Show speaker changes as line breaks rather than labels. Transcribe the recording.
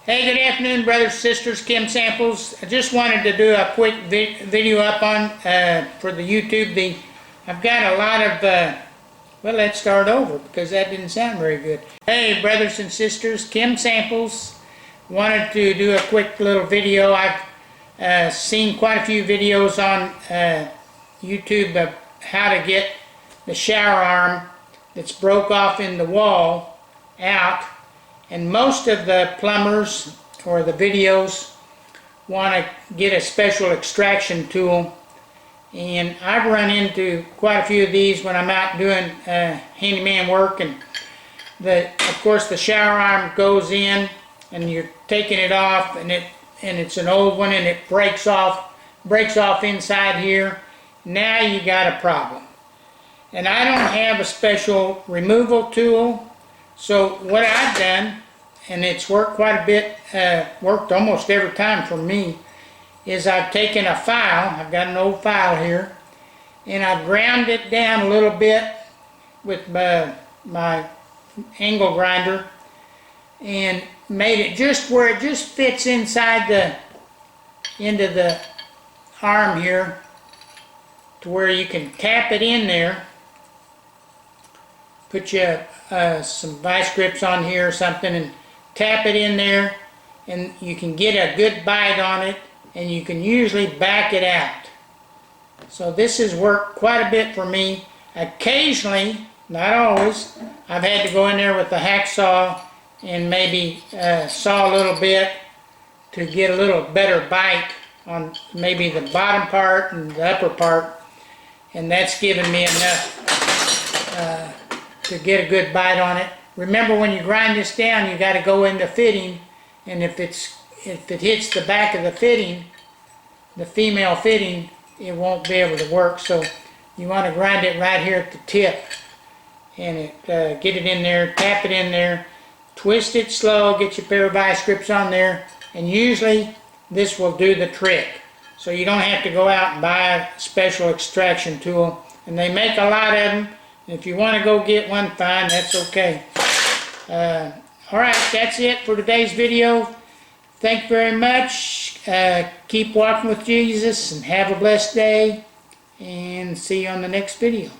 Hey, good afternoon, brothers, sisters, Kim Samples. I just wanted to do a quick video up on for the YouTube. I've got a lot of, well, let's start over because that didn't sound very good. Hey, brothers and sisters, Kim Samples. Wanted to do a quick little video. I've seen quite a few videos on YouTube of how to get the shower arm that's broke off in the wall out. And most of the plumbers or the videos want to get a special extraction tool, and I've run into quite a few of these when I'm out doing handyman work. And of course the shower arm goes in and you're taking it off, and it's an old one, and it breaks off inside here. Now you got a problem, and I don't have a special removal tool. So what I've done, and it's worked quite a bit, worked almost every time for me, is I've taken a file, I've got an old file here, and I've ground it down a little bit with my angle grinder, and made it just where it just fits inside into the arm here, to where you can tap it in there, put some vice grips on here or something, and tap it in there, and you can get a good bite on it, and you can usually back it out. So this has worked quite a bit for me. Occasionally, not always, I've had to go in there with a hacksaw and maybe saw a little bit to get a little better bite on maybe the bottom part and the upper part, and that's given me enough to get a good bite on it. Remember, when you grind this down, you got to go in the fitting, and if it hits the back of the fitting, the female fitting, it won't be able to work. So you want to grind it right here at the tip, and get it in there, tap it in there, twist it slow, get your pair of vice grips on there, and usually this will do the trick. So you don't have to go out and buy a special extraction tool, and they make a lot of them. If you want to go get one, fine, that's okay. Alright, that's it for today's video. Thank you very much. Keep walking with Jesus and have a blessed day, and see you on the next video.